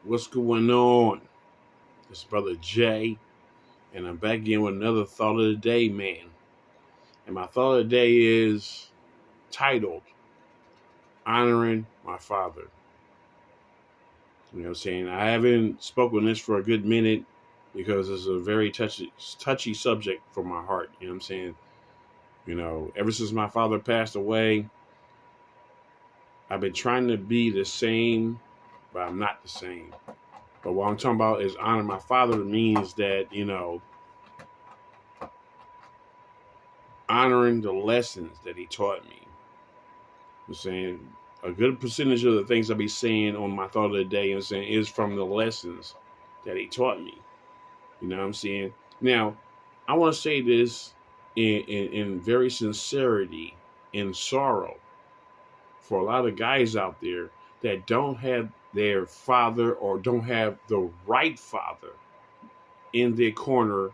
What's going on? It's Brother Jay, and I'm back again with another thought of the day, man. And my thought of the day is titled Honoring My Father. You know what I'm saying? I haven't spoken this for a good minute because it's a very touchy subject for my heart. You know what I'm saying? Ever since my father passed away, I've been trying to be the same, but I'm not the same. But what I'm talking about is honoring my father means that, honoring the lessons that he taught me. I'm saying a good percentage of the things I be saying on my thought of the day, I'm saying, is from the lessons that he taught me. You know what I'm saying? Now, I want to say this in very sincerity, in sorrow, for a lot of guys out there that don't have their father or don't have the right father in their corner,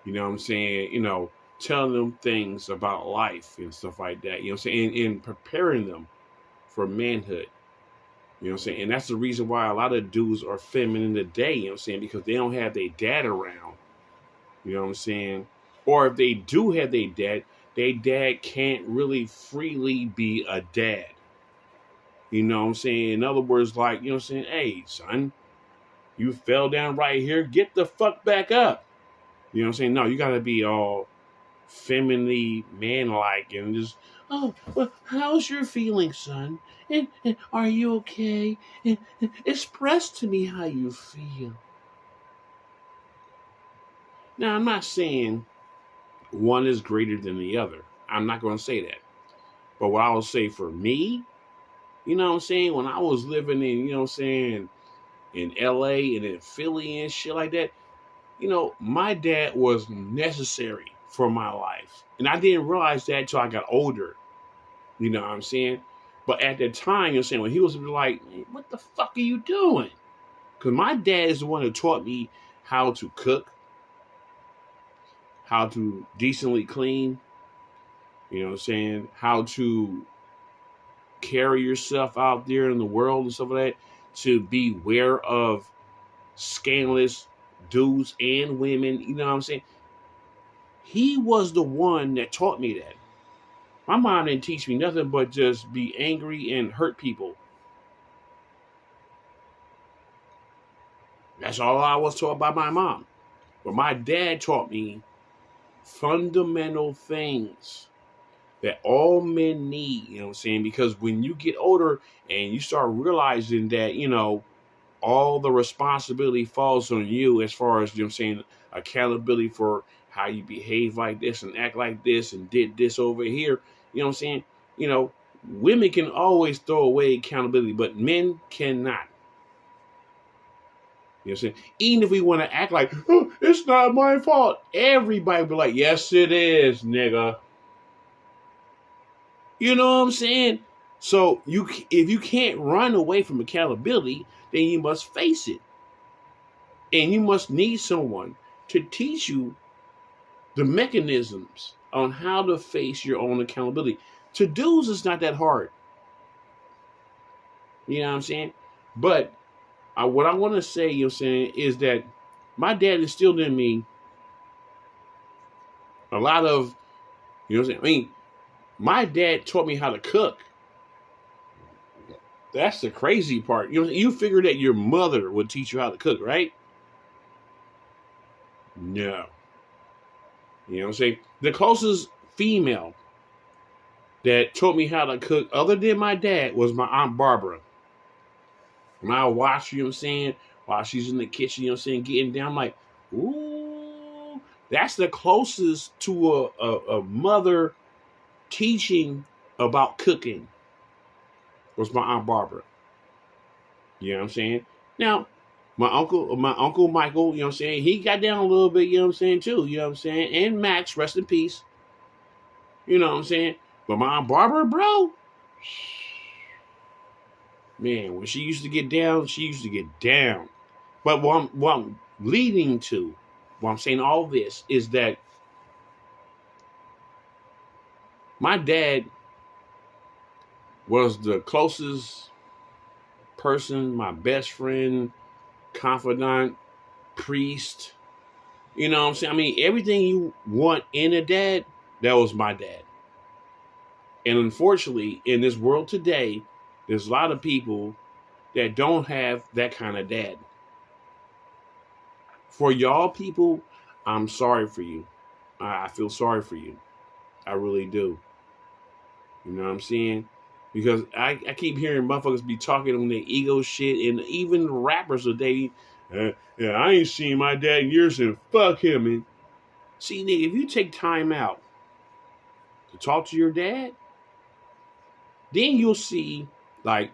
you know what I'm saying, telling them things about life and stuff like that, you know what I'm saying, and preparing them for manhood. You know what I'm saying? And that's the reason why a lot of dudes are feminine today, you know what I'm saying, because they don't have their dad around. You know what I'm saying? Or if they do have their dad can't really freely be a dad. You know what I'm saying? In other words, like, you know what I'm saying, hey, son, you fell down right here, get the fuck back up. You know what I'm saying? No, you gotta be all femininely man-like and just, oh, well, how's your feeling, son? And are you okay? And express to me how you feel. Now, I'm not saying one is greater than the other. I'm not going to say that. But what I will say for me, you know what I'm saying? When I was living in, you know what I'm saying, in LA and in Philly and shit like that, my dad was necessary for my life. And I didn't realize that until I got older. You know what I'm saying? But at the time, you know what I'm saying, when he was like, what the fuck are you doing? Because my dad is the one who taught me how to cook, how to decently clean, you know what I'm saying, how to carry yourself out there in the world and stuff like that, to be aware of scandalous dudes and women, you know what I'm saying? He was the one that taught me that. My mom didn't teach me nothing but just be angry and hurt people. That's all I was taught by my mom. But my dad taught me fundamental things that all men need, you know what I'm saying? Because when you get older and you start realizing that, all the responsibility falls on you as far as, you know what I'm saying, accountability for how you behave like this and act like this and did this over here, you know what I'm saying? You know, women can always throw away accountability, but men cannot. You know what I'm saying? Even if we want to act like, oh, it's not my fault, everybody will be like, yes, it is, nigga. You know what I'm saying? So if you can't run away from accountability, then you must face it. And you must need someone to teach you the mechanisms on how to face your own accountability. To dudes, it's not that hard. You know what I'm saying? But what I want to say, you know what I'm saying, is that my dad instilled in me a lot of, you know what I'm saying? I mean, my dad taught me how to cook. That's the crazy part. You figure that your mother would teach you how to cook, right? No. You know what I'm saying? The closest female that taught me how to cook, other than my dad, was my Aunt Barbara. When I watch, you know what I'm saying, while she's in the kitchen, you know what I'm saying, getting down, I'm like, ooh, that's the closest to a mother teaching about cooking, was my Aunt Barbara. You know what I'm saying? Now, my uncle Michael, you know what I'm saying, he got down a little bit, you know what I'm saying, too, you know what I'm saying? And Max, rest in peace. You know what I'm saying? But my Aunt Barbara, bro, man, when she used to get down, she used to get down. But what I'm leading to, what I'm saying all this, is that my dad was the closest person, my best friend, confidant, priest. You know what I'm saying? I mean, everything you want in a dad, that was my dad. And unfortunately, in this world today, there's a lot of people that don't have that kind of dad. For y'all people, I'm sorry for you. I feel sorry for you. I really do. You know what I'm saying? Because I keep hearing motherfuckers be talking on their ego shit, and even rappers today, yeah, I ain't seen my dad in years, and fuck him. And see, nigga, if you take time out to talk to your dad, then you'll see, like,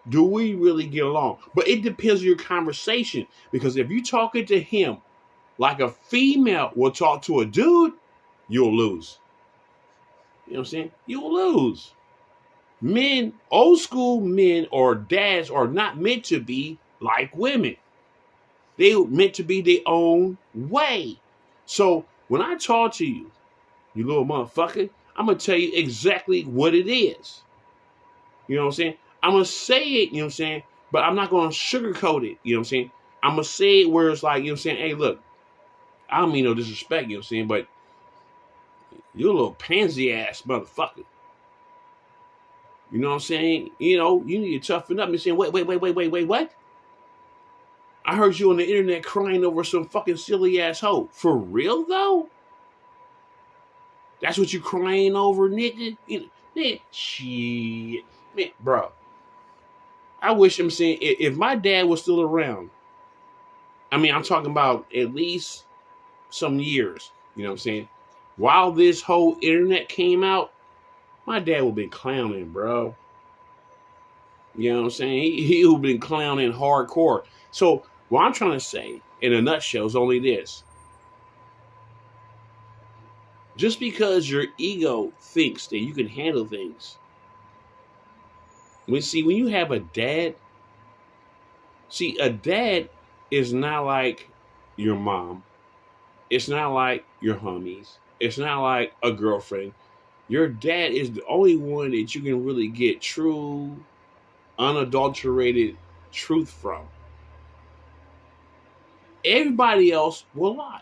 do we really get along? But it depends on your conversation. Because if you're talking to him like a female will talk to a dude, you'll lose. You know what I'm saying? You'll lose. Men, old school men or dads are not meant to be like women. They're meant to be their own way. So when I talk to you, you little motherfucker, I'm going to tell you exactly what it is. You know what I'm saying? I'm going to say it, you know what I'm saying? But I'm not going to sugarcoat it, you know what I'm saying? I'm going to say it where it's like, you know what I'm saying? Hey, look, I don't mean no disrespect, you know what I'm saying? But you're a little pansy ass motherfucker. You know what I'm saying? You know, you need to toughen up and say, wait, what? I heard you on the internet crying over some fucking silly ass hoe. For real, though? That's what you crying over, nigga? Man, shit. Man, bro. I wish I'm saying, if my dad was still around, I mean, I'm talking about at least some years, you know what I'm saying? While this whole internet came out, my dad would have been clowning, bro. You know what I'm saying? He would have been clowning hardcore. So what I'm trying to say, in a nutshell, is only this. Just because your ego thinks that you can handle things. When you have a dad, a dad is not like your mom. It's not like your homies. It's not like a girlfriend. Your dad is the only one that you can really get true, unadulterated truth from. Everybody else will lie.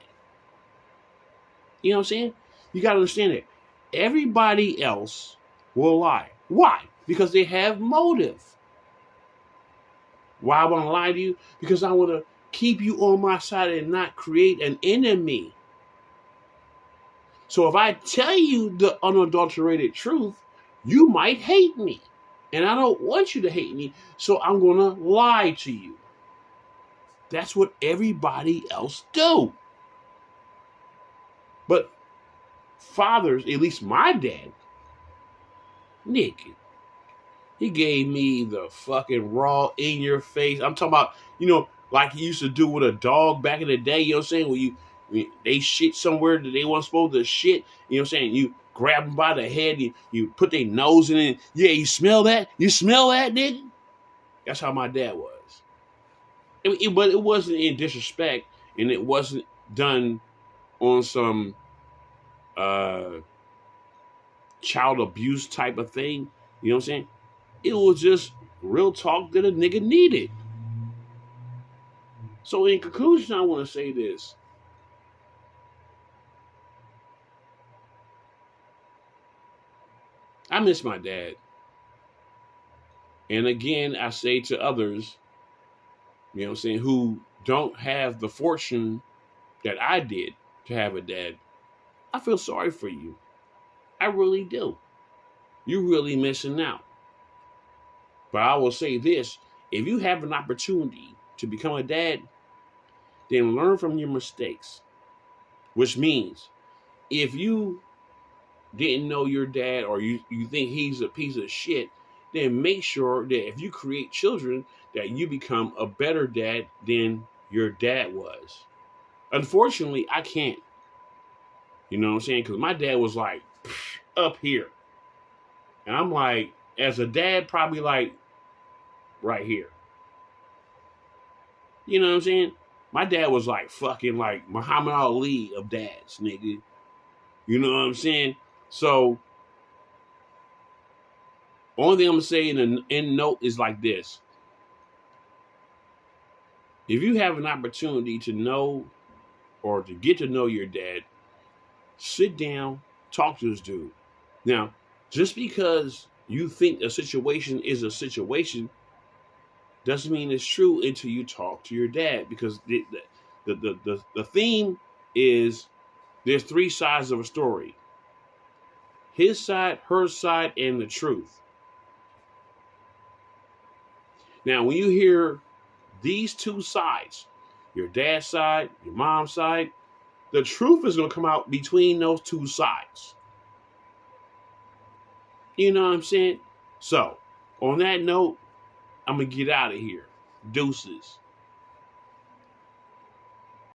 You know what I'm saying? You got to understand it. Everybody else will lie. Why? Because they have motive. Why I want to lie to you? Because I want to keep you on my side and not create an enemy. So if I tell you the unadulterated truth, you might hate me. And I don't want you to hate me, so I'm going to lie to you. That's what everybody else do. But fathers, at least my dad, nigga, he gave me the fucking raw in your face. I'm talking about, like he used to do with a dog back in the day, you know what I'm saying? When they shit somewhere that they weren't supposed to shit, you know what I'm saying? You grab them by the head, you put their nose in it. Yeah, you smell that? You smell that, nigga? That's how my dad was. But it wasn't in disrespect, and it wasn't done on some child abuse type of thing. You know what I'm saying? It was just real talk that a nigga needed. So in conclusion, I want to say this. I miss my dad. And again, I say to others, you know what I'm saying, who don't have the fortune that I did to have a dad, I feel sorry for you. I really do. You're really missing out. But I will say this, if you have an opportunity to become a dad, then learn from your mistakes. Which means, if you didn't know your dad or you think he's a piece of shit, then make sure that if you create children, that you become a better dad than your dad was. Unfortunately, I can't. You know what I'm saying? Because my dad was like up here. And I'm like, as a dad, probably like right here. You know what I'm saying? My dad was like fucking like Muhammad Ali of dads, nigga. You know what I'm saying? So, only thing I'm going to say in note is like this. If you have an opportunity to know or to get to know your dad, sit down, talk to this dude. Now, just because you think a situation is a situation doesn't mean it's true until you talk to your dad, because the theme is there's three sides of a story: his side, her side, and the truth. Now, when you hear these two sides, your dad's side, your mom's side, the truth is going to come out between those two sides. You know what I'm saying? So, on that note, I'm going to get out of here. Deuces.